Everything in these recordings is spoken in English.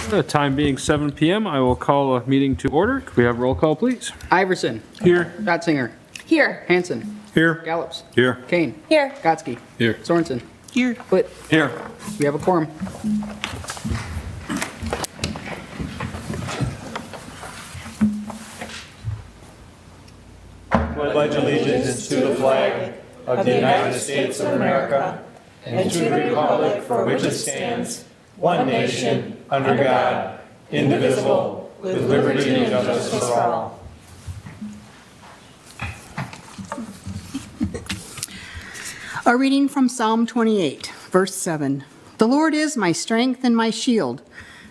Time being 7 p.m., I will call a meeting to order. Could we have roll call, please? Iverson. Here. Gottsinger. Here. Hanson. Here. Gallops. Here. Kane. Here. Gotsky. Here. Sorensen. Here. Witt. Here. We have a quorum. Pledge allegiance to the flag of the United States of America and to the republic for which it stands, one nation, under God, indivisible, with liberty and justice for all. A reading from Psalm 28, verse 7. The Lord is my strength and my shield.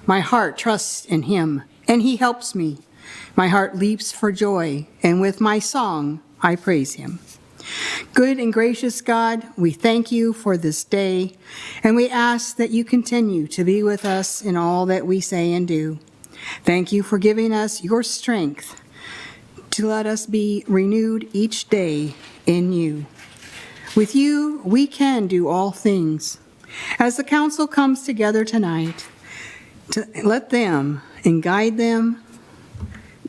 My heart trusts in him, and he helps me. My heart leaps for joy, and with my song I praise him. Good and gracious God, we thank you for this day, and we ask that you continue to be with us in all that we say and do. Thank you for giving us your strength to let us be renewed each day in you. With you, we can do all things. As the council comes together tonight, to let them and guide them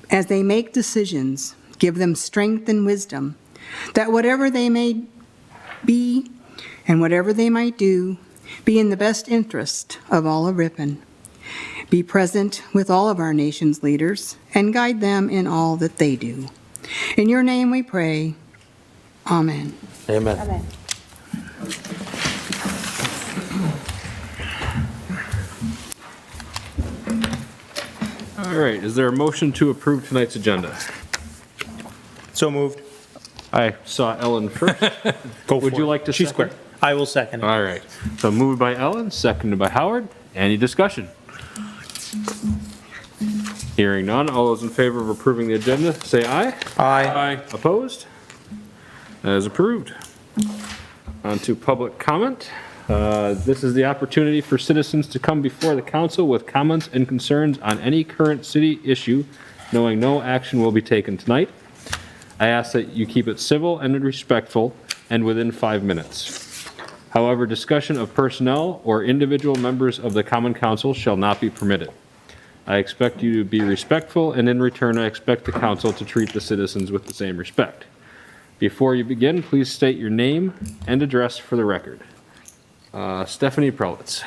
as they make decisions, give them strength and wisdom, that whatever they may be and whatever they might do, be in the best interest of all of Ripon. Be present with all of our nation's leaders and guide them in all that they do. In your name we pray. Amen. Amen. Amen. All right, is there a motion to approve tonight's agenda? So moved. I saw Ellen first. Go for Would you it. like to She's second? quick. I will second it. All right, so moved by Ellen, seconded by Howard. Any discussion? Hearing none, all those in favor of approving the agenda, say aye. Aye. Opposed? That is approved. On to public comment. This is the opportunity for citizens to come before the council with comments and concerns on any current city issue, knowing no action will be taken tonight. I ask that you keep it civil and respectful and within 5 minutes. However, discussion of personnel or individual members of the common council shall not be permitted. I expect you to be respectful, and in return, I expect the council to treat the citizens with the same respect. Before you begin, please state your name and address for the record. Stephanie Prowitz.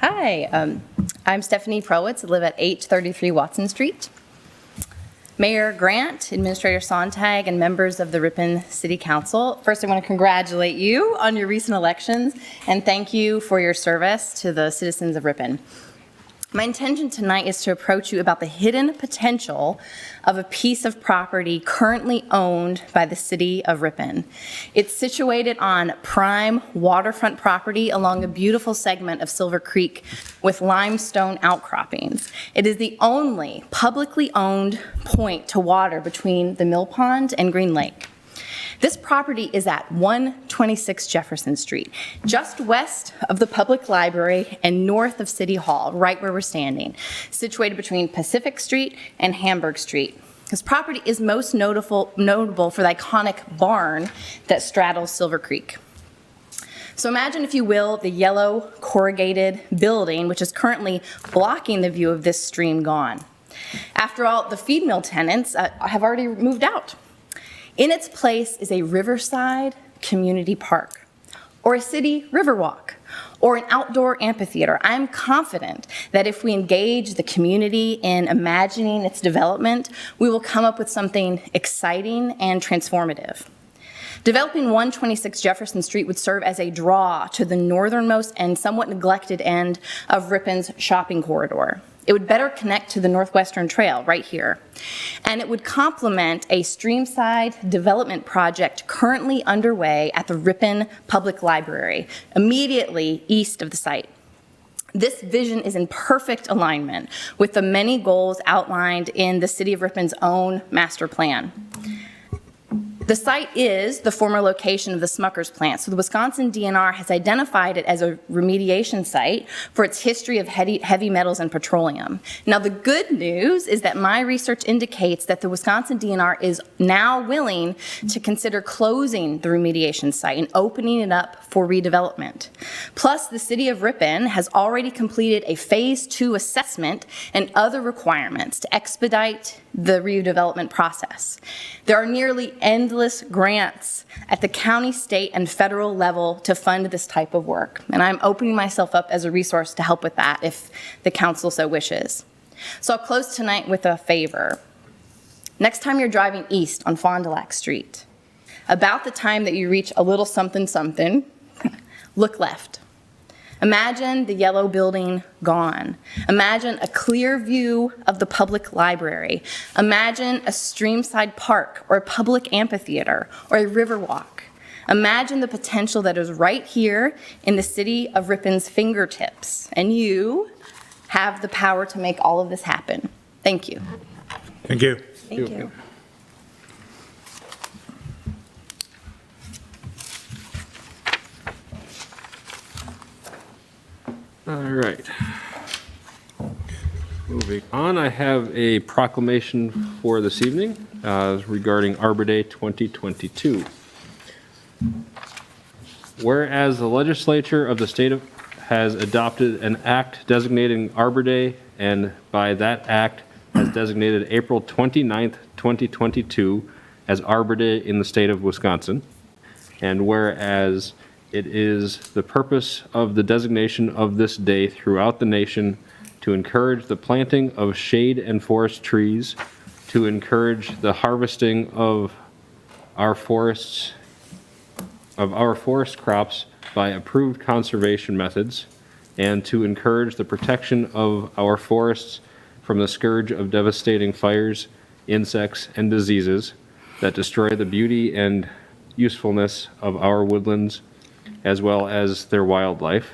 Hi, I'm Stephanie Prowitz. I live at 833 Watson Street. Mayor Grant, Administrator Sontag, and members of the Ripon City Council. First, I want to congratulate you on your recent elections and thank you for your service to the citizens of Ripon. My intention tonight is to approach you about the hidden potential of a piece of property currently owned by the City of Ripon. It's situated on prime waterfront property along a beautiful segment of Silver Creek with limestone outcroppings. It is the only publicly owned point to water between the Mill Pond and Green Lake. This property is at 126 Jefferson Street, just west of the public library and north of City Hall, right where we're standing, situated between Pacific Street and Hamburg Street. This property is most notable for the iconic barn that straddles Silver Creek. So imagine, if you will, the yellow corrugated building, which is currently blocking the view of this stream, gone. After all, the feed mill tenants have already moved out. In its place is a riverside community park, or a city riverwalk, or an outdoor amphitheater. I'm confident that if we engage the community in imagining its development, we will come up with something exciting and transformative. Developing 126 Jefferson Street would serve as a draw to the northernmost and somewhat neglected end of Ripon's shopping corridor. It would better connect to the Northwestern Trail right here. And it would complement a streamside development project currently underway at the Ripon Public Library, immediately east of the site. This vision is in perfect alignment with the many goals outlined in the City of Ripon's own master plan. The site is the former location of the Smucker's plant, so the Wisconsin DNR has identified it as a remediation site for its history of heavy metals and petroleum. Now, the good news is that my research indicates that the Wisconsin DNR is now willing to consider closing the remediation site and opening it up for redevelopment. Plus, the City of Ripon has already completed a Phase 2 assessment and other requirements to expedite the redevelopment process. There are nearly endless grants at the county, state, and federal level to fund this type of work, and I'm opening myself up as a resource to help with that if the council so wishes. So I'll close tonight with a favor. Next time you're driving east on Fond du Lac Street, about the time that you reach a little something something, look left. Imagine the yellow building gone. Imagine a clear view of the public library. Imagine a streamside park or a public amphitheater or a river walk. Imagine the potential that is right here in the City of Ripon's fingertips. And you have the power to make all of this happen. Thank you. Thank you. Thank you. All right. Moving on, I have a proclamation for this evening regarding Arbor Day 2022. Whereas the legislature of the state has adopted an act designating Arbor Day, and by that act has designated April 29th, 2022 as Arbor Day in the state of Wisconsin. And whereas it is the purpose of the designation of this day throughout the nation to encourage the planting of shade and forest trees, to encourage the harvesting of our forests, of our forest crops by approved conservation methods, and to encourage the protection of our forests from the scourge of devastating fires, insects, and diseases that destroy the beauty and usefulness of our woodlands, as well as their wildlife.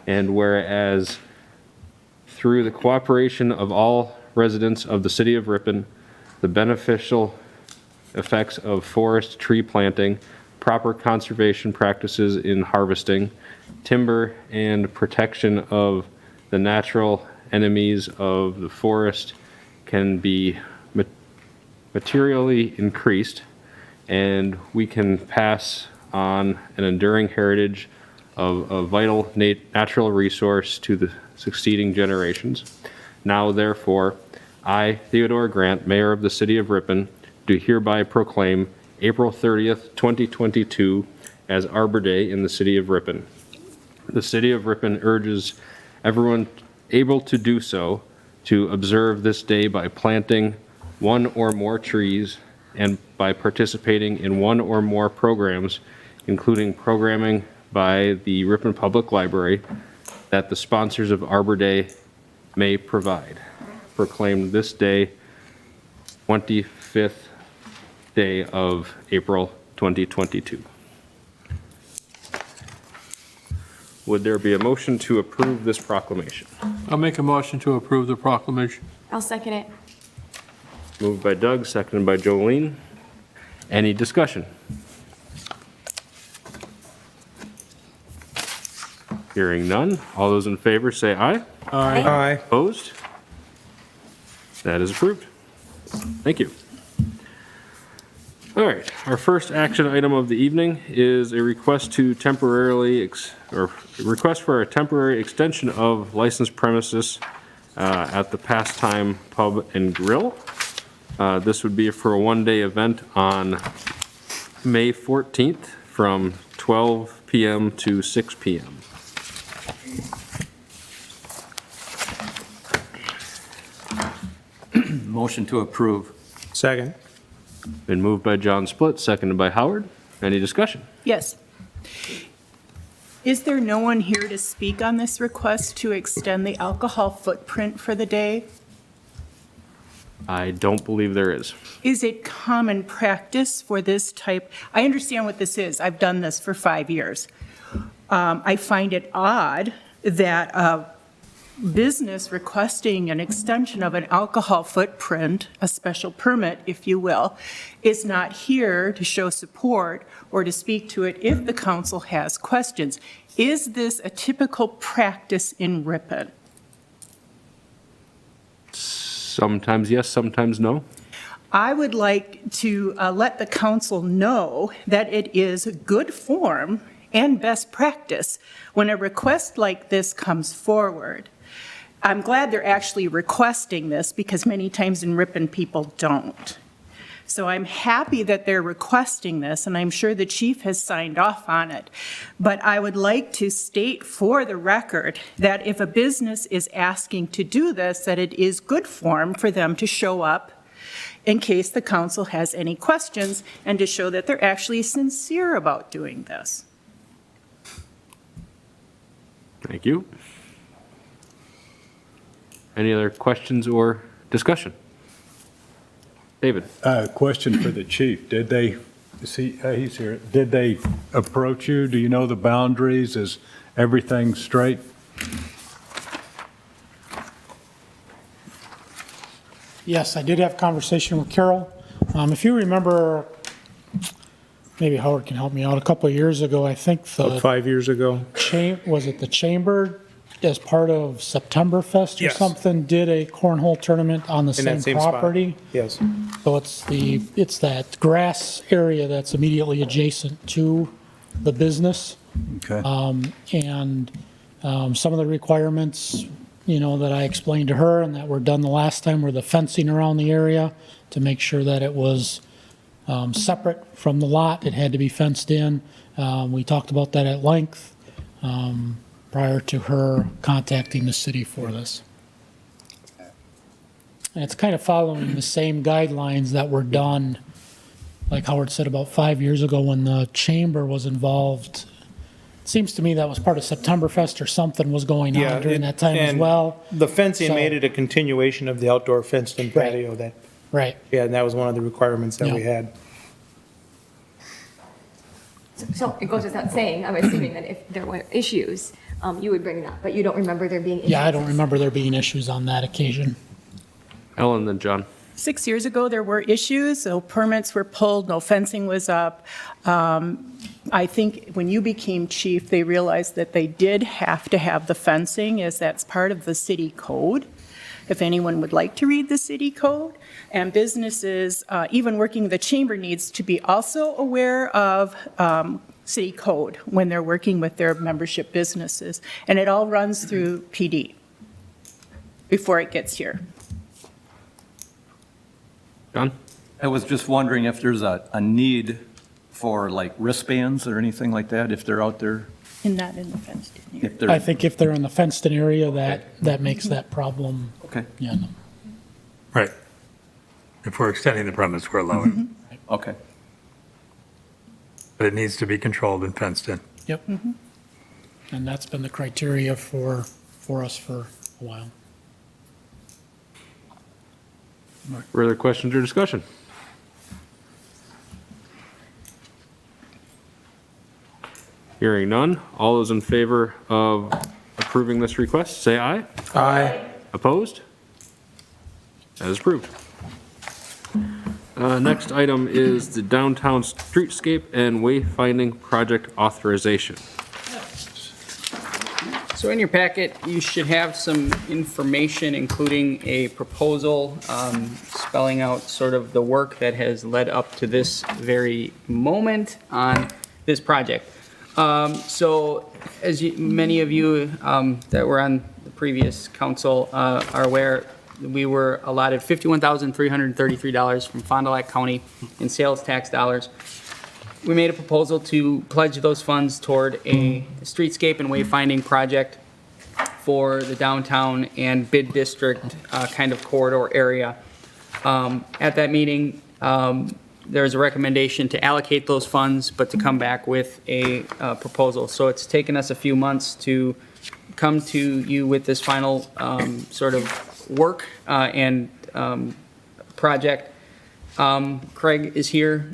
And whereas through the cooperation of all residents of the City of Ripon, the beneficial effects of forest tree planting, proper conservation practices in harvesting, timber, and protection of the natural enemies of the forest can be materially increased, and we can pass on an enduring heritage of a vital natural resource to the succeeding generations. Now, therefore, I, Theodore Grant, Mayor of the City of Ripon, do hereby proclaim April 30th, 2022 as Arbor Day in the City of Ripon. The City of Ripon urges everyone able to do so to observe this day by planting one or more trees and by participating in one or more programs, including programming by the Ripon Public Library that the sponsors of Arbor Day may provide. Proclaimed this day, 25th day of April 2022. Would there be a motion to approve this proclamation? I'll make a motion to approve the proclamation. I'll second it. Moved by Doug, seconded by Jolene. Any discussion? Hearing none. All those in favor say aye. Aye. Opposed? That is approved. Thank you. All right, our first action item of the evening is a request to temporarily, request for a temporary extension of licensed premises at the Pastime Pub and Grill. This would be for a one-day event on May 14th from 12 p.m. to 6 p.m. Motion to approve. Second. Been moved by John Split, seconded by Howard. Any discussion? Yes. Is there no one here to speak on this request to extend the alcohol footprint for the day? I don't believe there is. Is it common practice for this type? I understand what this is. I've done this for 5 years. I find it odd that business requesting an extension of an alcohol footprint, a special permit, if you will, is not here to show support or to speak to it if the council has questions. Is this a typical practice in Ripon? Sometimes yes, sometimes no. I would like to let the council know that it is good form and best practice when a request like this comes forward. I'm glad they're actually requesting this because many times in Ripon people don't. So I'm happy that they're requesting this, and I'm sure the chief has signed off on it. But I would like to state for the record that if a business is asking to do this, that it is good form for them to show up in case the council has any questions and to show that they're actually sincere about doing this. Thank you. Any other questions or discussion? David? Question for the chief. Did they, he's here, did they approach you? Do you know the boundaries? Is everything straight? Yes, I did have a conversation with Carol. If you remember, maybe Howard can help me out, a couple of years ago, I think About the 5 years ago? was it the Chamber, as part of Septemberfest or Yes. something, did a cornhole tournament on the In same that same spot. property? Yes. So it's that grass area that's immediately adjacent to the business. Okay. Some of the requirements, that I explained to her and that were done the last time were the fencing around the area to make sure that it was separate from the lot. It had to be fenced in. We talked about that at length prior to her contacting the city for this. And it's kind of following the same guidelines that were done, like Howard said, about 5 years ago when the chamber was involved. It seems to me that was part of Septemberfest or something was going Yeah, on during that time as and well. The fencing So- made it a continuation of the outdoor fenced-in Right. patio that, Right. yeah, and that was one of the requirements that we Yeah. had. So it goes without saying, I'm assuming that if there were issues, you would bring it up, but you don't remember there being issues? Yeah, I don't remember there being issues on that occasion. Ellen, then John. 6 years ago, there were issues, so permits were pulled, no fencing was up. I think when you became chief, they realized that they did have to have the fencing, as that's part of the city code, if anyone would like to read the city code. And businesses, even working the chamber, needs to be also aware of city code when they're working with their membership businesses. And it all runs through PD before it gets here. John? I was just wondering if there's a need for like wristbands or anything like that, if they're out there, And not in the fenced area. if they're, I think if they're in the fenced-in area, that makes that problem, okay, yeah. Right. If we're extending the premise, we're allowing, okay. but it needs to be controlled and fenced in. Yep. And that's been the criteria for us for a while. Further questions or discussion? Hearing none. All those in favor of approving this request, say aye. Aye. Opposed? That is approved. Next item is the downtown streetscape and wayfinding project authorization. So in your packet, you should have some information, including a proposal spelling out sort of the work that has led up to this very moment on this project. So as many of you that were on the previous council are aware, we were allotted $51,333 from Fond du Lac County in sales tax dollars. We made a proposal to pledge those funds toward a streetscape and wayfinding project for the downtown and bid district kind of corridor area. At that meeting, there's a recommendation to allocate those funds, but to come back with a proposal. So it's taken us a few months to come to you with this final sort of work and project. Craig is here.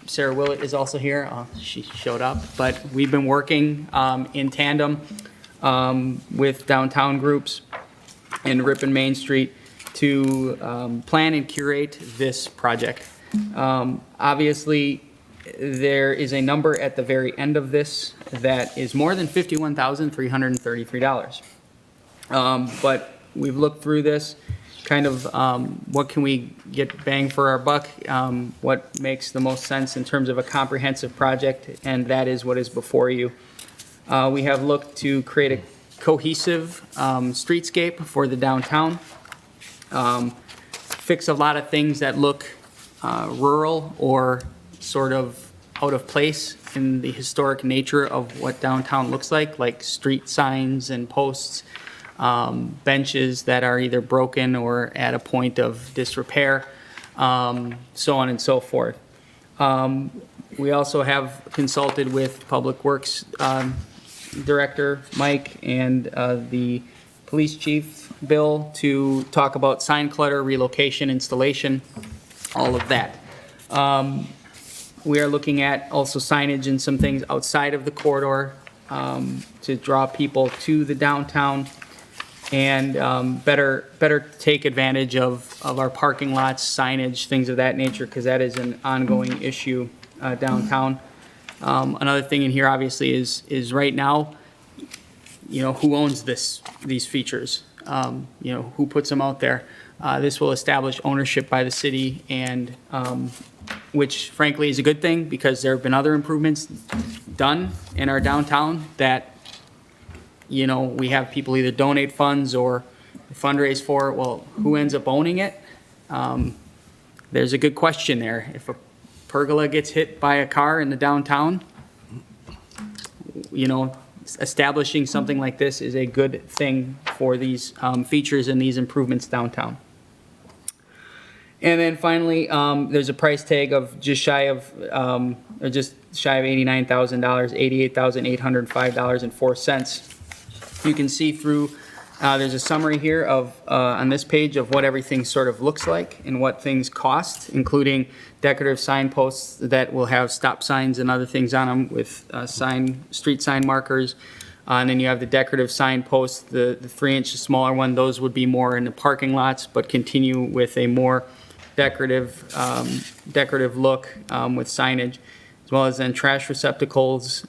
Sarah Willett is also here. She showed up, but we've been working in tandem with downtown groups and Ripon Main Street to plan and curate this project. Obviously, there is a number at the very end of this that is more than $51,333. But we've looked through this, kind of what can we get bang for our buck, what makes the most sense in terms of a comprehensive project, and that is what is before you. We have looked to create a cohesive streetscape for the downtown, fix a lot of things that look rural or sort of out of place in the historic nature of what downtown looks like street signs and posts, benches that are either broken or at a point of disrepair, so on and so forth. We also have consulted with Public Works Director Mike and the Police Chief Bill to talk about sign clutter, relocation, installation, all of that. We are looking at also signage and some things outside of the corridor to draw people to the downtown and better take advantage of our parking lots, signage, things of that nature, because that is an ongoing issue downtown. Another thing in here, obviously, is right now, who owns these features? Who puts them out there? This will establish ownership by the city, and which frankly is a good thing, because there have been other improvements done in our downtown that we have people either donate funds or fundraise for it. Well, who ends up owning it? There's a good question there. If a pergola gets hit by a car in the downtown, establishing something like this is a good thing for these features and these improvements downtown. And then finally, there's a price tag of just shy of $89,000, $88,805.04. You can see through, there's a summary here of, on this page, of what everything sort of looks like and what things cost, including decorative signposts that will have stop signs and other things on them with street sign markers. And then you have the decorative signposts, the 3-inch smaller one. Those would be more in the parking lots, but continue with a more decorative look with signage, as well as then trash receptacles.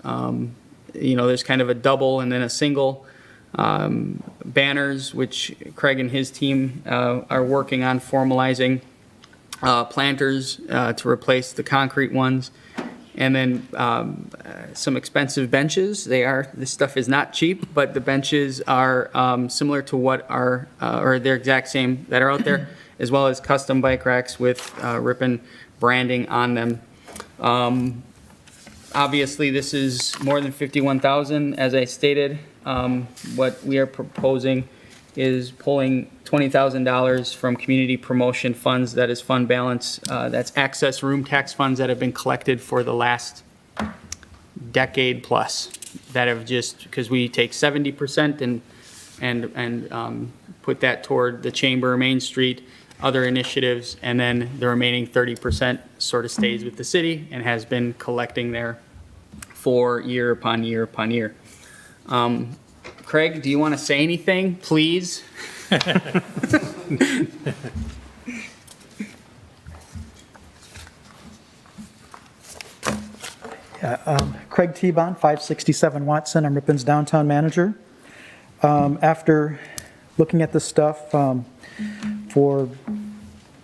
There's kind of a double and then a single. Banners, which Craig and his team are working on formalizing, planters to replace the concrete ones, and then some expensive benches. This stuff is not cheap, but the benches are similar to what are, or they're exact same that are out there, as well as custom bike racks with Ripon branding on them. Obviously, this is more than $51,000, as I stated. What we are proposing is pulling $20,000 from community promotion funds, that is fund balance. That's access room tax funds that have been collected for the last decade plus, that have just, because we take 70% and put that toward the Chamber, Main Street, other initiatives, and then the remaining 30% sort of stays with the city and has been collecting there for year upon year upon year. Craig, do you want to say anything, please? Craig T-Bond, 567 Watson. I'm Ripon's downtown manager. After looking at this stuff for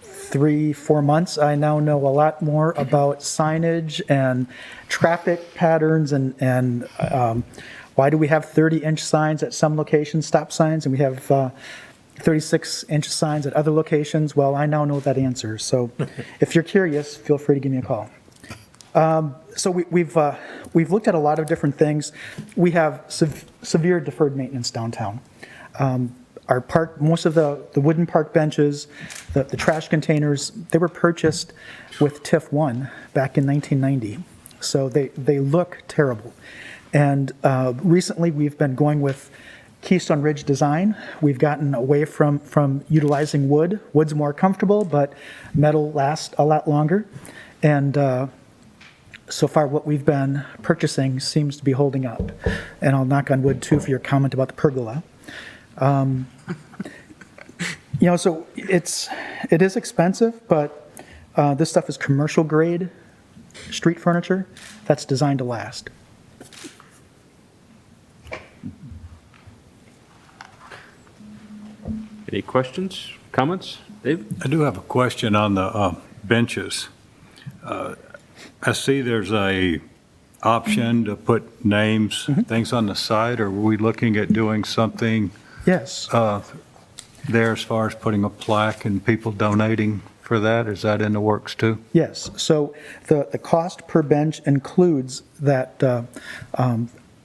3-4 months, I now know a lot more about signage and traffic patterns and why do we have 30-inch signs at some locations, stop signs, and we have 36-inch signs at other locations? Well, I now know that answer. So if you're curious, feel free to give me a call. So we've looked at a lot of different things. We have severe deferred maintenance downtown. Our most of the wooden park benches, the trash containers, they were purchased with TIF 1 back in 1990. So they look terrible. And recently we've been going with Keystone Ridge design. We've gotten away from utilizing wood. Wood's more comfortable, but metal lasts a lot longer. And so far, what we've been purchasing seems to be holding up. And I'll knock on wood, too, for your comment about the pergola. So it is expensive, but this stuff is commercial grade street furniture that's designed to last. Any questions, comments? Dave? I do have a question on the benches. I see there's a option to put names, things on the side. Are we looking at doing something Yes. there as far as putting a plaque and people donating for that? Is that in the works too? Yes, so the cost per bench includes that, a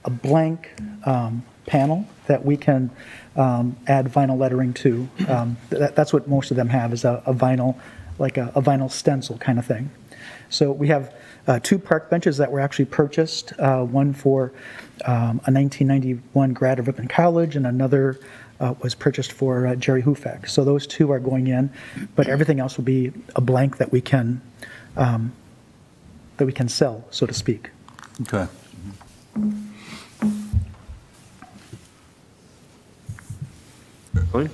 blank panel that we can add vinyl lettering to. That's what most of them have, is a vinyl, like a vinyl stencil kind of thing. So we have 2 park benches that were actually purchased, one for a 1991 grad of Ripon College, and another was purchased for Jerry Hufek. So those 2 are going in, but everything else will be a blank that we can sell, so to speak. Okay. Tony?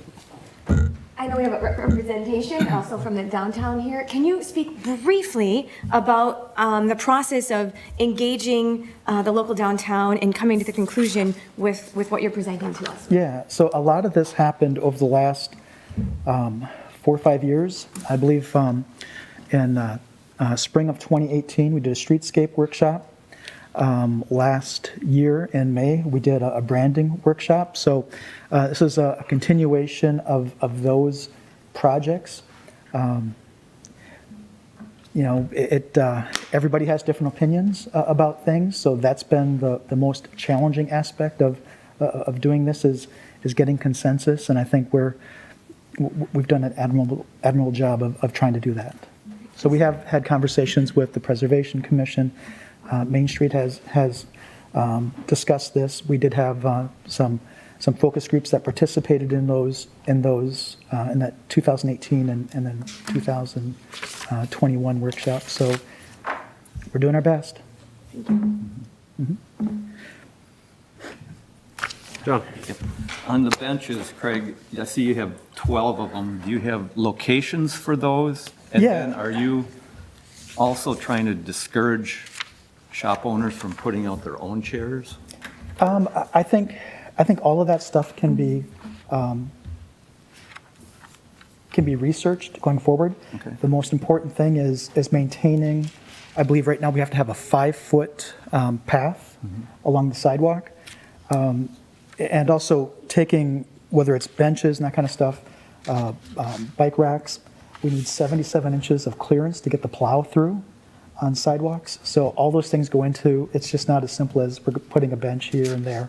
I know we have a representation also from the downtown here. Can you speak briefly about the process of engaging the local downtown and coming to the conclusion with what you're presenting to us? Yeah, so a lot of this happened over the last 4 or 5 years. I believe in spring of 2018, we did a Streetscape workshop. Last year in May, we did a branding workshop. So this is a continuation of those projects. Everybody has different opinions about things, so that's been the most challenging aspect of doing this is getting consensus, and I think we've done an admirable job of trying to do that. So we have had conversations with the Preservation Commission. Main Street has discussed this. We did have some focus groups that participated in that 2018 and then 2021 workshop. So we're doing our best. John? On the benches, Craig, I see you have 12 of them. Do you have locations for those? And Yeah. then are you also trying to discourage shop owners from putting out their own chairs? I think all of that stuff can be researched going forward. Okay. The most important thing is maintaining. I believe right now we have to have a 5-foot path along the sidewalk, and also taking, whether it's benches and that kind of stuff, bike racks. We need 77 inches of clearance to get the plow through on sidewalks. So all those things go into, it's just not as simple as we're putting a bench here and there.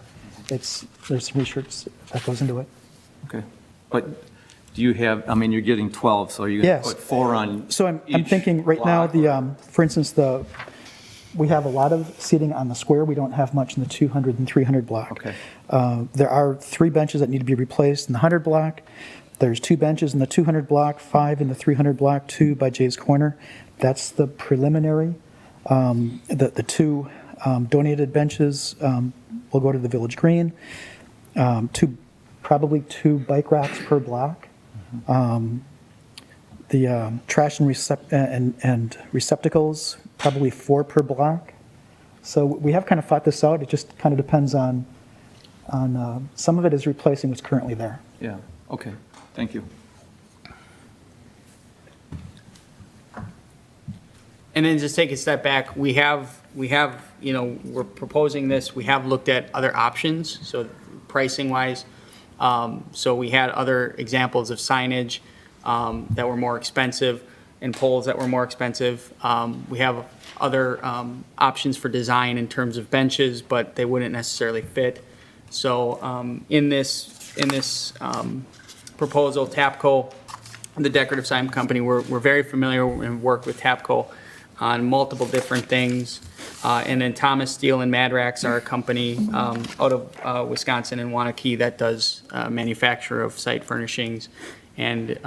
There's some research that goes into it. Okay. But do you have, you're getting 12, so you're going to Yes. put 4 on So I'm each thinking right now, block? for instance, we have a lot of seating on the square. We don't have much in the 200 and 300 block. Okay. There are 3 benches that need to be replaced in the 100 block. There's 2 benches in the 200 block, 5 in the 300 block, 2 by Jay's Corner. That's the preliminary. The 2 donated benches will go to the Village Green. Probably 2 bike racks per block. The trash and receptacles, probably 4 per block. So we have kind of thought this out. It just kind of depends on some of it is replacing what's currently there. Yeah, okay, thank you. And then just take a step back, we have, we're proposing this, we have looked at other options, so pricing wise. So we had other examples of signage that were more expensive and poles that were more expensive. We have other options for design in terms of benches, but they wouldn't necessarily fit. So in this proposal, TAPCO, the decorative sign company, we're very familiar and work with TAPCO on multiple different things. And then Thomas Steel and Madrax are a company out of Wisconsin and Waunakee that does manufacture of site furnishings and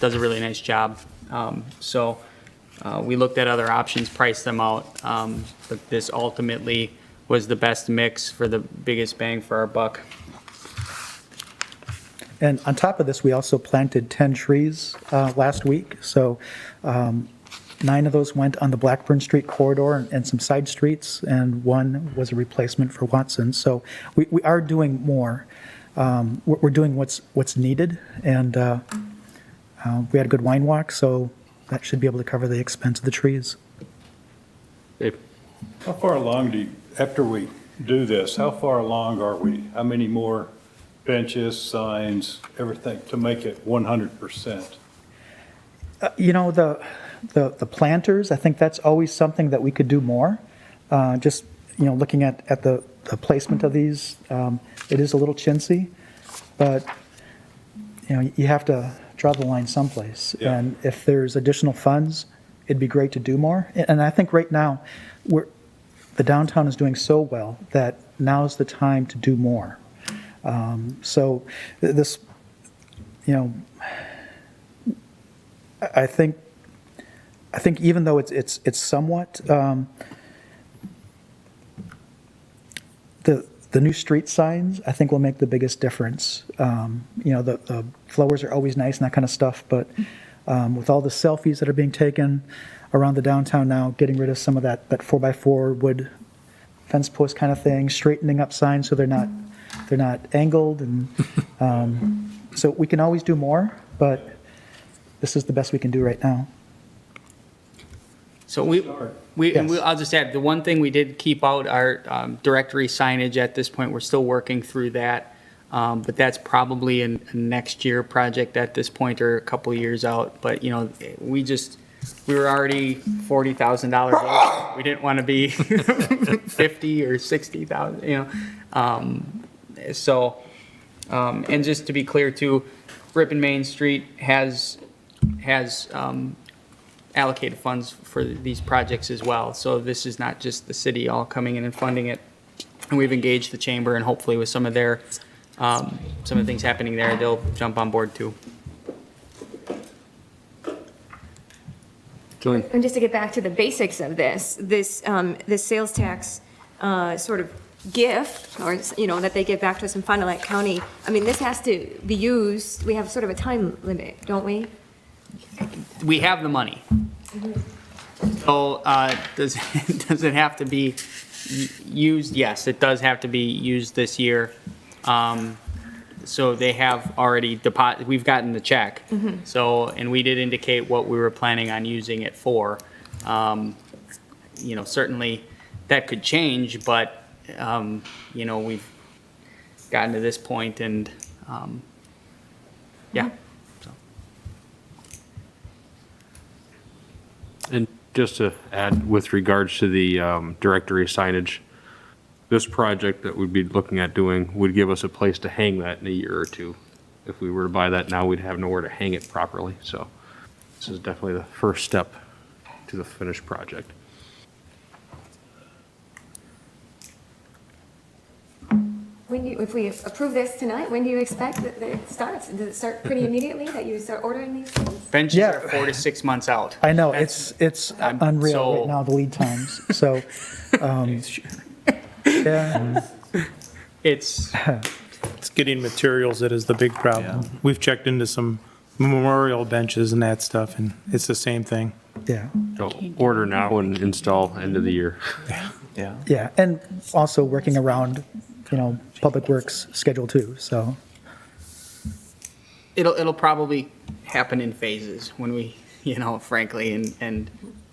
does a really nice job. So We looked at other options, priced them out, but this ultimately was the best mix for the biggest bang for our buck. And on top of this, we also planted 10 trees last week. So 9 of those went on the Blackburn Street corridor and some side streets, and 1 was a replacement for Watson. So we are doing more. We're doing what's needed, and we had a good wine walk, so that should be able to cover the expense of the trees. Dave? How far along after we do this, how far along are we? How many more benches, signs, everything to make it 100%? The planters, I think that's always something that we could do more. Just, looking at the placement of these, it is a little chintzy, but, you have to draw the line someplace. Yeah. And if there's additional funds, it'd be great to do more. And I think right now, the downtown is doing so well that now's the time to do more. So this, I think even though it's somewhat, the new street signs, I think will make the biggest difference. The flowers are always nice and that kind of stuff, but with all the selfies that are being taken around the downtown now, getting rid of some of that 4x4 wood fence post kind of thing, straightening up signs so they're not angled, and so we can always do more, but this is the best we can do right now. So I'll just add, the one thing we did keep out our directory signage at this point. We're still working through that, but that's probably a next year project at this point, or a couple years out. But, we were already $40,000 over. We didn't want to be 50 or 60,000, So, and just to be clear too, Ripon Main Street has allocated funds for these projects as well. So this is not just the city all coming in and funding it. And we've engaged the chamber, and hopefully with some of their, some of the things happening there, they'll jump on board too. Julian? And just to get back to the basics of this sales tax sort of gift, or, that they give back to us in Fond du Lac County, this has to be used, we have sort of a time limit, don't we? We have the money. So, does it have to be used? Yes, it does have to be used this year. So they have already we've gotten the check. So, and we did indicate what we were planning on using it for. Certainly that could change, but, we've gotten to this point, and, yeah. And just to add, with regards to the directory signage, this project that we'd be looking at doing would give us a place to hang that in a year or two. If we were to buy that now, we'd have nowhere to hang it properly. So this is definitely the first step to the finished project. If we approve this tonight, when do you expect that it starts? Does it start pretty immediately, that you start ordering these things? Benches Yeah. are 4 to 6 months out. I know, it's unreal so- right now, the lead times, so, yeah. It's, It's getting materials that is the big problem. Yeah. We've checked into some memorial benches and that stuff, and it's the same thing. Yeah, So order now and install end of the year. Yeah. yeah, and also working around, Public Works schedule too, so. it'll probably happen in phases when we, frankly, and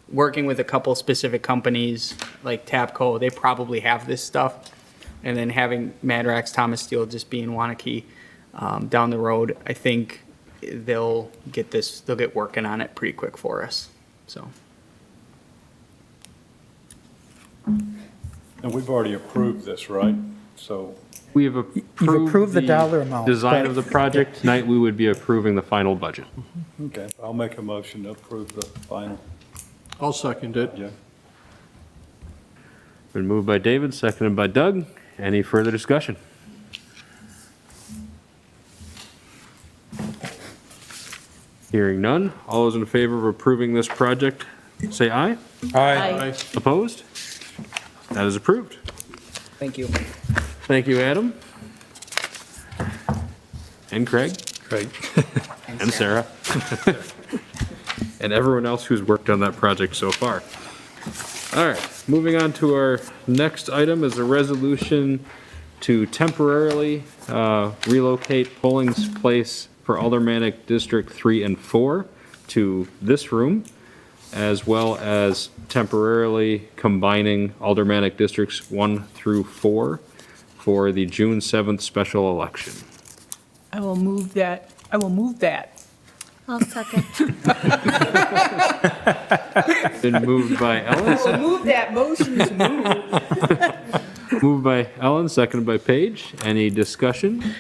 working with a couple specific companies like Tapco, they probably have this stuff. And then having Madrax, Thomas Steel just being Wanakee down the road, I think they'll get working on it pretty quick for us, so. And we've already approved this, right? So We have You've approved the dollar amount, design but- of the project. Tonight, we would be approving the final budget. okay, I'll make a motion to approve the final. I'll second it. Yeah. Been moved by David, seconded by Doug. Any further discussion? Hearing none. All those in favor of approving this project, say aye. Aye. Opposed? That is approved. Thank you. Thank you, Adam. And Craig. Right. And Sarah. And everyone else who's worked on that project so far. All right, moving on to our next item is a resolution to temporarily relocate polling place for Aldermanic District 3 and 4 to this room, as well as temporarily combining Aldermanic Districts 1 through 4 for the June 7th special election. I will move that. I'll second. Been moved by Ellen, Move that motion to move. moved by Ellen, seconded by Paige. Any discussion?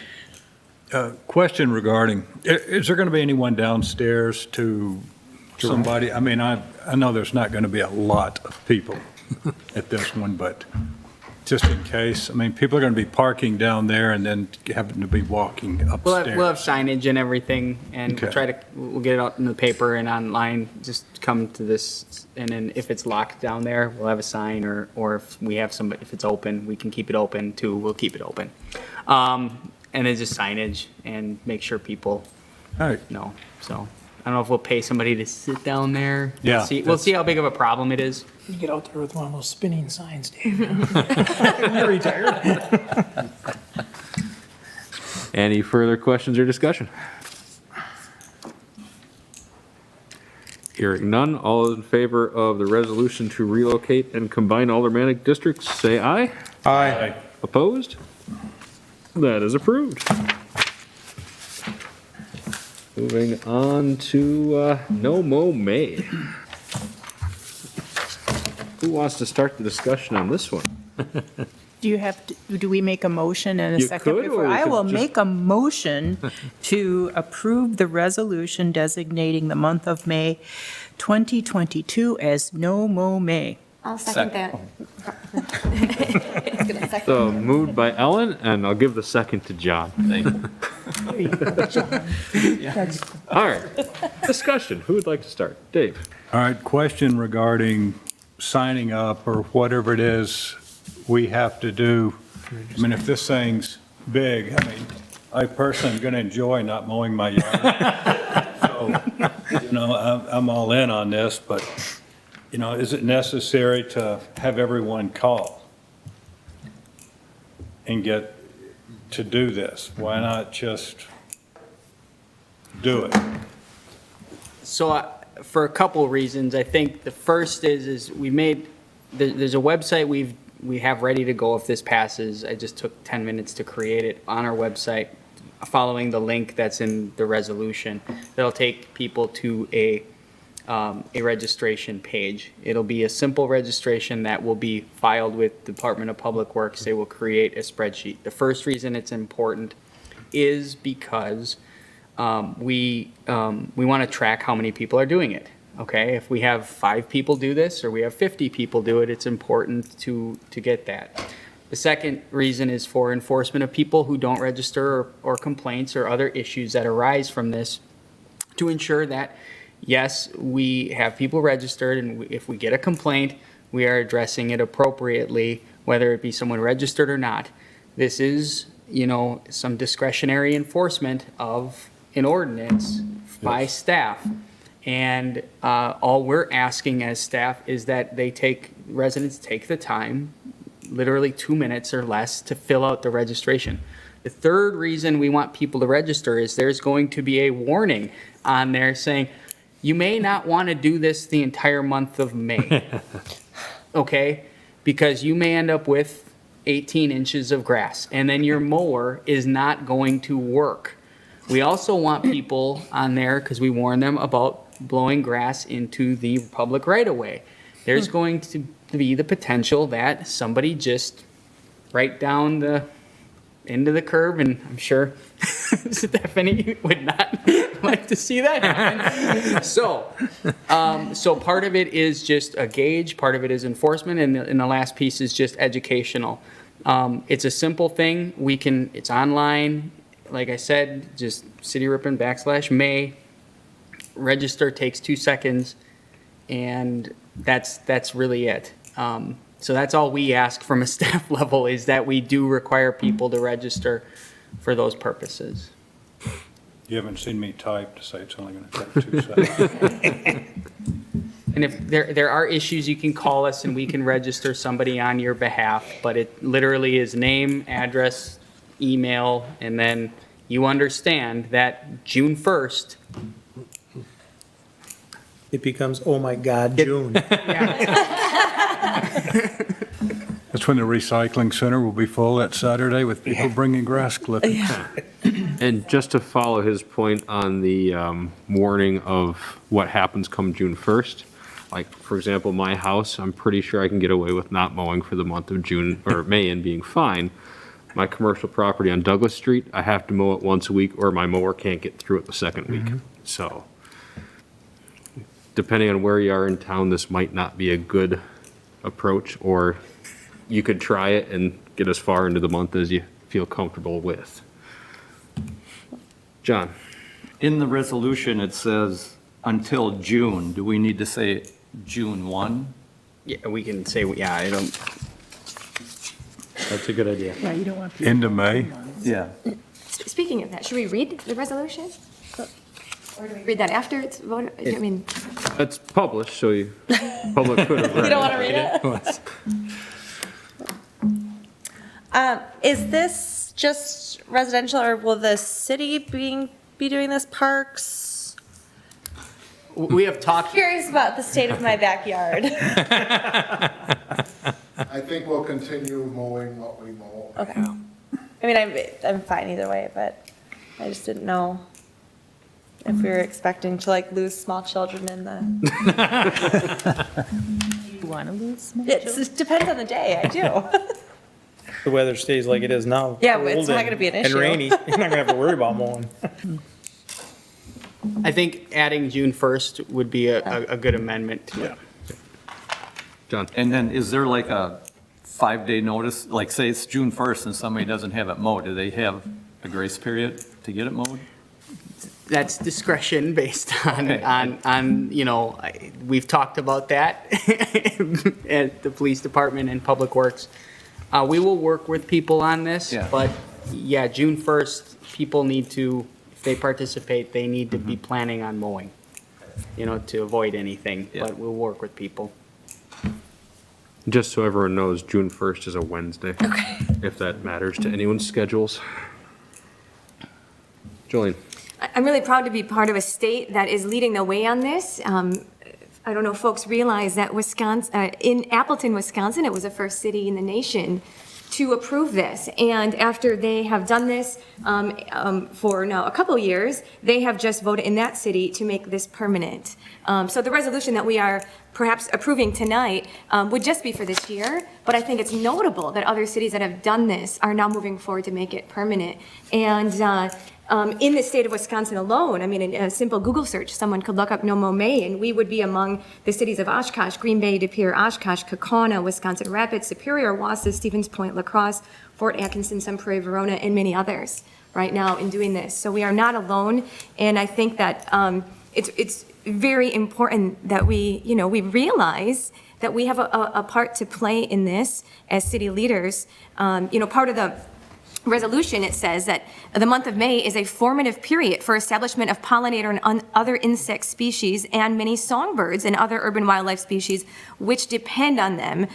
Question regarding, is there going to be anyone downstairs to somebody? I mean, I know there's not going to be a lot of people at this one, but just in case, I mean, people are going to be parking down there and then having to be walking upstairs. We'll have signage and everything, and Okay. we'll get it out in the paper and online. Just come to this, and then if it's locked down there, we'll have a sign, or if we have somebody, if it's open, we can keep it open too. We'll keep it open. And then just signage and make sure people All right. know. So I don't know if we'll pay somebody to sit down there. Yeah, We'll see how big of a problem it is. You get out there with one of those spinning signs, Dave. Any further questions or discussion? Hearing none, all in favor of the resolution to relocate and combine aldermanic districts, say aye. Aye. Opposed? That is approved. Moving on to No Mo May. Who wants to start the discussion on this one? Do we make a motion and a You second? could, or we I could will just- make a motion to approve the resolution designating the month of May 2022 as No Mo May. I'll second that. So moved by Ellen, and I'll give the second to John. Thank you. All right, discussion. Who would like to start? Dave? All right, question regarding signing up or whatever it is we have to do. I mean, if this thing's big, I mean, I personally am going to enjoy not mowing my yard. So, you know, I'm all in on this, but, you know, is it necessary to have everyone call and get to do this? Why not just do it? So for a couple reasons, I think the first is we made, there's a website we have ready to go if this passes. I just took 10 minutes to create it on our website, following the link that's in the resolution. That'll take people to a registration page. It'll be a simple registration that will be filed with Department of Public Works. They will create a spreadsheet. The first reason it's important is because we want to track how many people are doing it. Okay, if we have 5 people do this or we have 50 people do it, it's important to get that. The second reason is for enforcement of people who don't register or complaints or other issues that arise from this, to ensure that, yes, we have people registered, and if we get a complaint, we are addressing it appropriately, whether it be someone registered or not. This is, you know, some discretionary enforcement of an ordinance by staff. And all we're asking as staff is that residents take the time, literally 2 minutes or less, to fill out the registration. The third reason we want people to register is there's going to be a warning on there saying, you may not want to do this the entire month of May. Okay? Because you may end up with 18 inches of grass, and then your mower is not going to work. We also want people on there, because we warn them about blowing grass into the public right-of-way. There's going to be the potential that somebody just right down the end of the curb, and I'm sure Stephanie would not like to see that happen. So part of it is just a gauge, part of it is enforcement, and the last piece is just educational. It's a simple thing. It's online. Like I said, just City of Ripon /May. Register takes 2 seconds, and That's really it. So that's all we ask from a staff level, is that we do require people to register for those purposes. You haven't seen me type to say it's only going to take 2 seconds. And if there are issues, you can call us and we can register somebody on your behalf, but it literally is name, address, email, and then you understand that June 1st. It becomes, oh my God, June. That's when the recycling center will be full that Saturday with people bringing grass clippings. And just to follow his point on the warning of what happens come June 1st, like, for example, my house, I'm pretty sure I can get away with not mowing for the month of June or May and being fine. My commercial property on Douglas Street, I have to mow it once a week or my mower can't get through it the second week. So depending on where you are in town, this might not be a good approach, or you could try it and get as far into the month as you feel comfortable with. John? In the resolution, it says until June. Do we need to say June 1? Yeah, we can say, yeah, I don't, That's a good idea. Yeah, you don't want people. End of May. Yeah. Speaking of that, should we read the resolution? Or do we read that after it's voted? I mean, It's published, so you, public could have read it. You don't want to read it? Is this just residential, or will the city be doing this, parks? we have talked, Curious about the state of my backyard. I think we'll continue mowing what we mow. Okay. I mean, I'm fine either way, but I just didn't know if we were expecting to like lose small children in the. You want to lose small It depends on the day, I do. The weather stays like it is now. Yeah, but it's cold not and- gonna be an And issue. rainy, you're not gonna have to worry about mowing. I think adding June 1st would be a good amendment to it. John? And then is there like a 5-day notice? Like, say it's June 1st and somebody doesn't have it mowed, do they have a grace period to get it mowed? That's discretion based on, Okay. you know, we've talked about that at the police department and Public Works. We will work with people on this, Yeah. but yeah, June 1st, people need to, if they participate, they need to be planning on mowing, you know, to avoid anything, Yeah. but we'll work with people. Just so everyone knows, June 1st is a Wednesday. Okay. If that matters to anyone's schedules. Jolene? I'm really proud to be part of a state that is leading the way on this. I don't know if folks realize that in Appleton, Wisconsin, it was the first city in the nation to approve this. And after they have done this for now a couple years, they have just voted in that city to make this permanent. So the resolution that we are perhaps approving tonight would just be for this year, but I think it's notable that other cities that have done this are now moving forward to make it permanent. And in the state of Wisconsin alone, I mean, in a simple Google search, someone could look up No Mow May, and we would be among the cities of Oshkosh, Green Bay, De Pere, Oshkosh, Kaukauna, Wisconsin Rapids, Superior, Wausau, Stevens Point, La Crosse, Fort Atkinson, Sun Prairie, Verona, and many others right now in doing this. So we are not alone, and I think that it's very important that we realize that we have a part to play in this as city leaders. Part of the resolution, it says that the month of May is a formative period for establishment of pollinator and other insect species and many songbirds and other urban wildlife species which depend on them.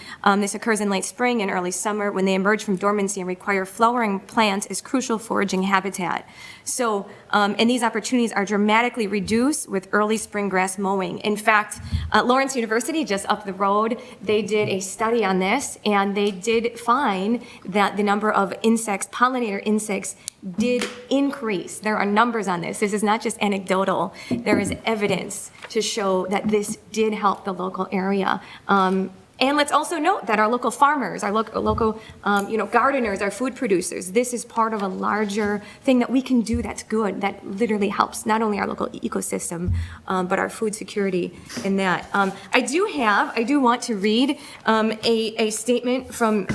This occurs in late spring and early summer when they emerge from dormancy and require flowering plants as crucial foraging habitat. So, and these opportunities are dramatically reduced with early spring grass mowing. In fact, Lawrence University, just up the road, they did a study on this, and they did find that the number of insects, pollinator insects, did increase. There are numbers on this. This is not just anecdotal. There is evidence to show that this did help the local area. And let's also note that our local farmers, our local gardeners, our food producers, this is part of a larger thing that we can do that's good, that literally helps not only our local ecosystem, but our food security in that. I do want to read a statement from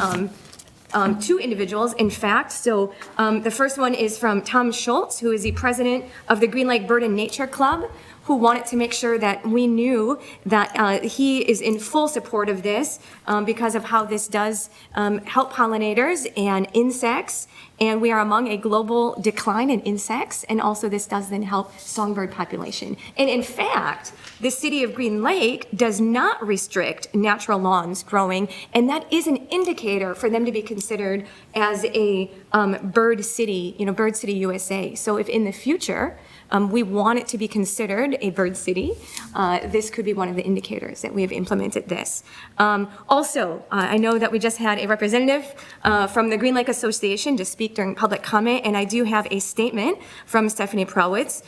two individuals, in fact. So the first one is from Tom Schultz, who is the president of the Green Lake Bird and Nature Club, who wanted to make sure that we knew that he is in full support of this because of how this does help pollinators and insects. And we are among a global decline in insects, and also this does then help songbird population. And in fact, the city of Green Lake does not restrict natural lawns growing, and that is an indicator for them to be considered as a bird city, Bird City USA. So if in the future, we want it to be considered a bird city, this could be one of the indicators that we have implemented this. Also, I know that we just had a representative from the Green Lake Association to speak during public comment, and I do have a statement from Stephanie Prowitz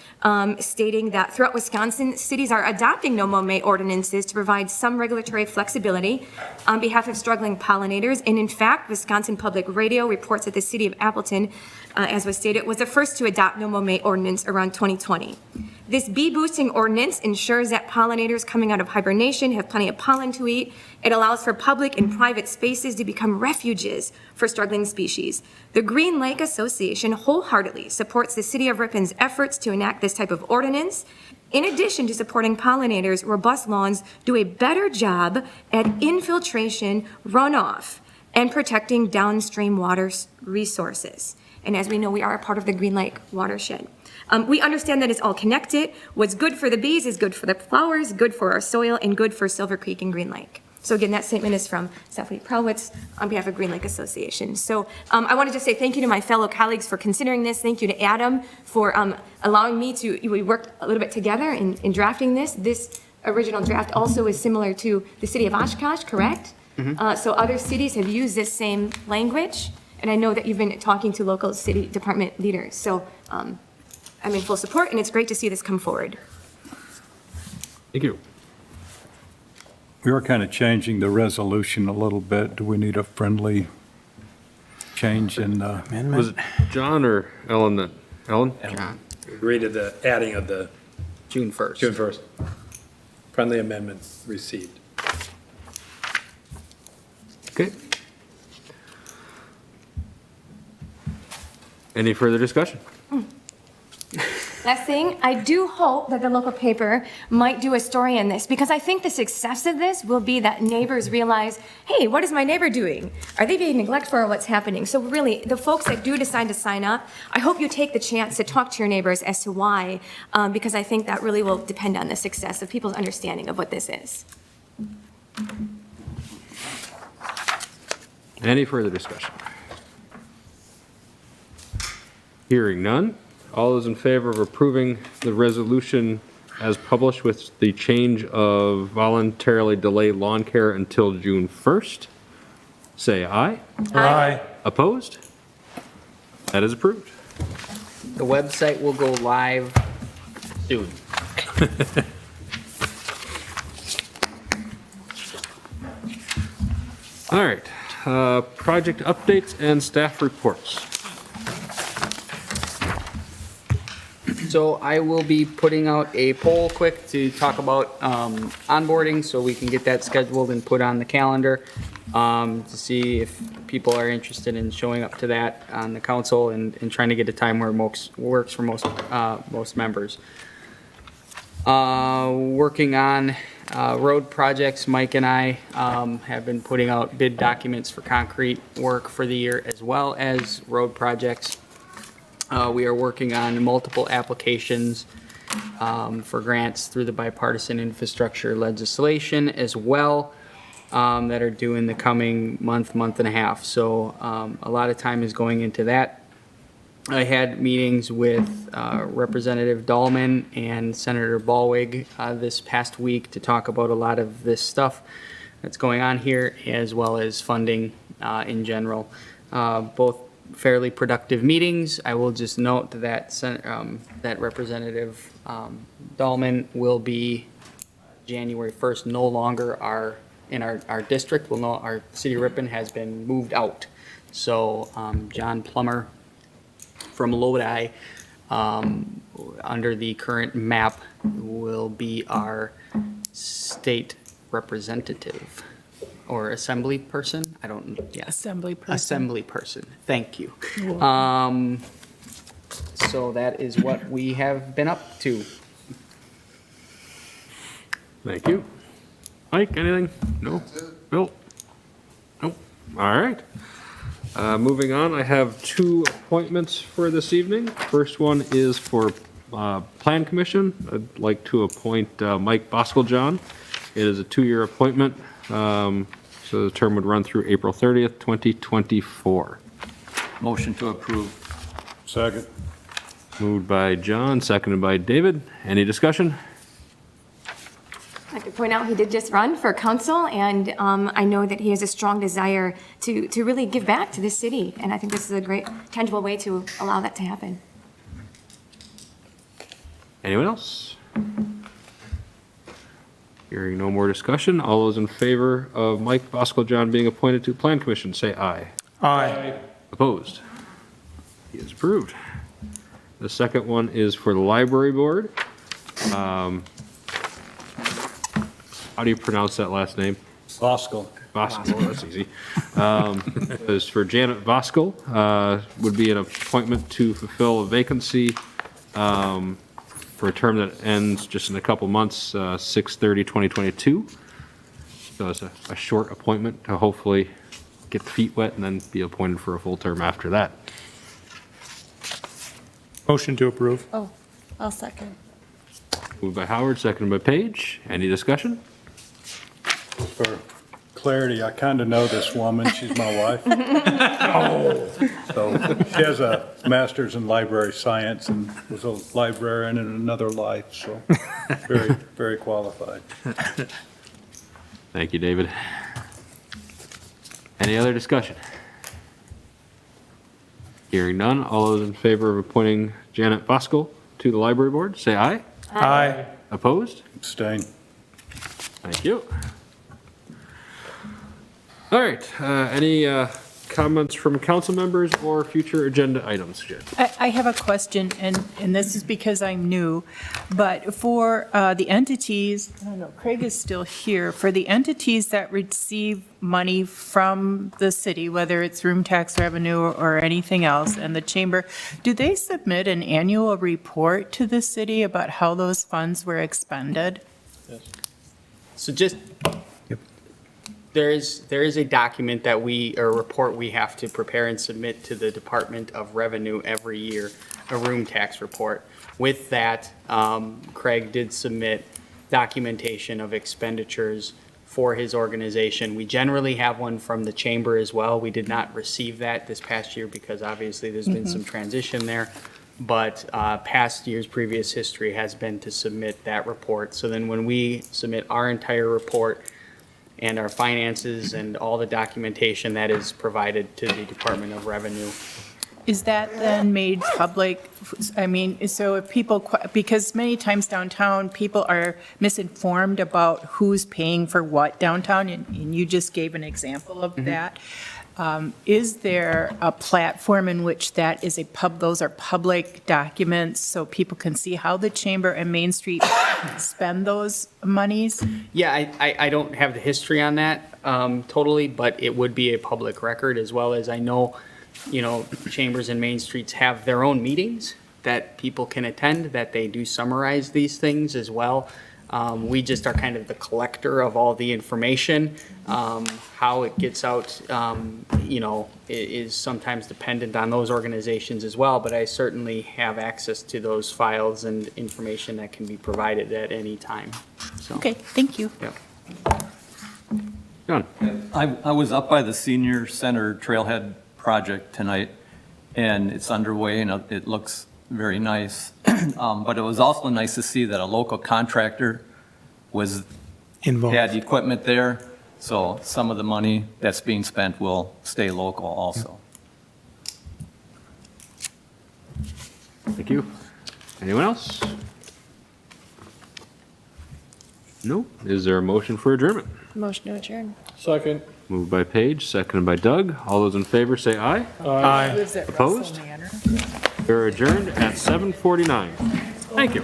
stating that throughout Wisconsin, cities are adopting no-mow-may ordinances to provide some regulatory flexibility on behalf of struggling pollinators. And in fact, Wisconsin Public Radio reports that the city of Appleton, as was stated, was the first to adopt no-mow-may ordinance around 2020. This bee boosting ordinance ensures that pollinators coming out of hibernation have plenty of pollen to eat. It allows for public and private spaces to become refuges for struggling species. The Green Lake Association wholeheartedly supports the City of Ripon's efforts to enact this type of ordinance. In addition to supporting pollinators, robust lawns do a better job at infiltration, runoff, and protecting downstream water resources. And as we know, we are a part of the Green Lake watershed. We understand that it's all connected. What's good for the bees is good for the flowers, good for our soil, and good for Silver Creek and Green Lake. So again, that statement is from Stephanie Prowitz on behalf of Green Lake Association. So I wanted to say thank you to my fellow colleagues for considering this. Thank you to Adam for allowing me to, we worked a little bit together in drafting this. This original draft also is similar to the city of Oshkosh, correct? So other cities have used this same language. And I know that you've been talking to local city department leaders. So I'm in full support, and it's great to see this come forward. Thank you. We are kind of changing the resolution a little bit. Do we need a friendly change in the amendment? Was it John or Ellen that, Ellen? John. Agree to the adding of the June 1st. June 1st. Friendly amendment received. Okay. Any further discussion? Last thing, I do hope that the local paper might do a story on this, because I think the success of this will be that neighbors realize, hey, what is my neighbor doing? Are they being neglectful or what's happening? So really, the folks that do decide to sign up, I hope you take the chance to talk to your neighbors as to why, because I think that really will depend on the success of people's understanding of what this is. Any further discussion? Hearing none. All those in favor of approving the resolution as published with the change of voluntarily delay lawn care until June 1st, say aye. Aye. Opposed? That is approved. The website will go live soon. All right, project updates and staff reports. So I will be putting out a poll quick to talk about onboarding, so we can get that scheduled and put on the calendar to see if people are interested in showing up to that on the council and trying to get a time where works for most members. Working on road projects, Mike and I have been putting out bid documents for concrete work for the year as well as road projects. We are working on multiple applications for grants through the bipartisan infrastructure legislation as well that are due in the coming month and a half. So a lot of time is going into that. I had meetings with Representative Dahlman and Senator Ballwig this past week to talk about a lot of this stuff that's going on here, as well as funding in general. Both fairly productive meetings. I will just note that that Representative Dahlman will be January 1st no longer in our district. We'll know our City of Ripon has been moved out. So John Plummer from Lodi, under the current map, will be our state representative. Or assembly person? I don't, yeah. Assembly person. Assembly person, thank you. So that is what we have been up to. Thank you. Mike, anything? No? Bill? Nope. All right. Moving on, I have 2 appointments for this evening. First one is for Plan Commission. I'd like to appoint Mike Boskeljohn. It is a 2-year appointment, so the term would run through April 30th, 2024. Motion to approve. Second. Moved by John, seconded by David. Any discussion? I'd like to point out, he did just run for council, and I know that he has a strong desire to really give back to this city, and I think this is a great tangible way to allow that to happen. Anyone else? Hearing no more discussion, all those in favor of Mike Boskeljohn being appointed to Plan Commission, say aye. Aye. Opposed? He is approved. The second one is for the Library Board. How do you pronounce that last name? Voskel. Voskel, that's easy. Is for Janet Voskel, would be an appointment to fulfill a vacancy for a term that ends just in a couple months, 6/30/2022. So it's a short appointment to hopefully get the feet wet and then be appointed for a full term after that. Motion to approve. Oh, I'll second. Moved by Howard, seconded by Page. Any discussion? For clarity, I kind of know this woman. She's my wife. So she has a master's in library science and was a librarian in another life, so very, very qualified. Thank you, David. Any other discussion? Hearing none, all those in favor of appointing Janet Voskel to the Library Board, say aye. Aye. Opposed? Abstain. Thank you. All right, any comments from council members or future agenda items, Jen? I have a question, and this is because I'm new, but for the entities, I don't know, Craig is still here, for the entities that receive money from the city, whether it's room tax revenue or anything else, and the chamber, do they submit an annual report to the city about how those funds were expended? So just, there is a document that or a report we have to prepare and submit to the Department of Revenue every year, a room tax report. With that, Craig did submit documentation of expenditures for his organization. We generally have one from the chamber as well. We did not receive that this past year because obviously there's been some transition there. But past years' previous history has been to submit that report. So then when we submit our entire report and our finances and all the documentation that is provided to the Department of Revenue. Is that then made public? I mean, so if people, because many times downtown, people are misinformed about who's paying for what downtown, and you just gave an example of that. Is there a platform in which that is those are public documents so people can see how the chamber and Main Street spend those monies? Yeah, I don't have the history on that totally, but it would be a public record, as well as I know, chambers and Main Streets have their own meetings that people can attend, that they do summarize these things as well. We just are kind of the collector of all the information. How it gets out, is sometimes dependent on those organizations as well, but I certainly have access to those files and information that can be provided at any time. So, Okay, thank you. yeah. John? I was up by the Senior Center Trailhead project tonight, and it's underway, and it looks very nice. But it was also nice to see that a local contractor had equipment there, so some of the money that's being spent will stay local also. Thank you. Anyone else? No? Is there a motion for adjournment? Motion to adjourn. Second. Moved by Page, seconded by Doug. All those in favor say aye. Aye. Lives at Opposed? Russell Manor. We're adjourned at 7:49. Thank you.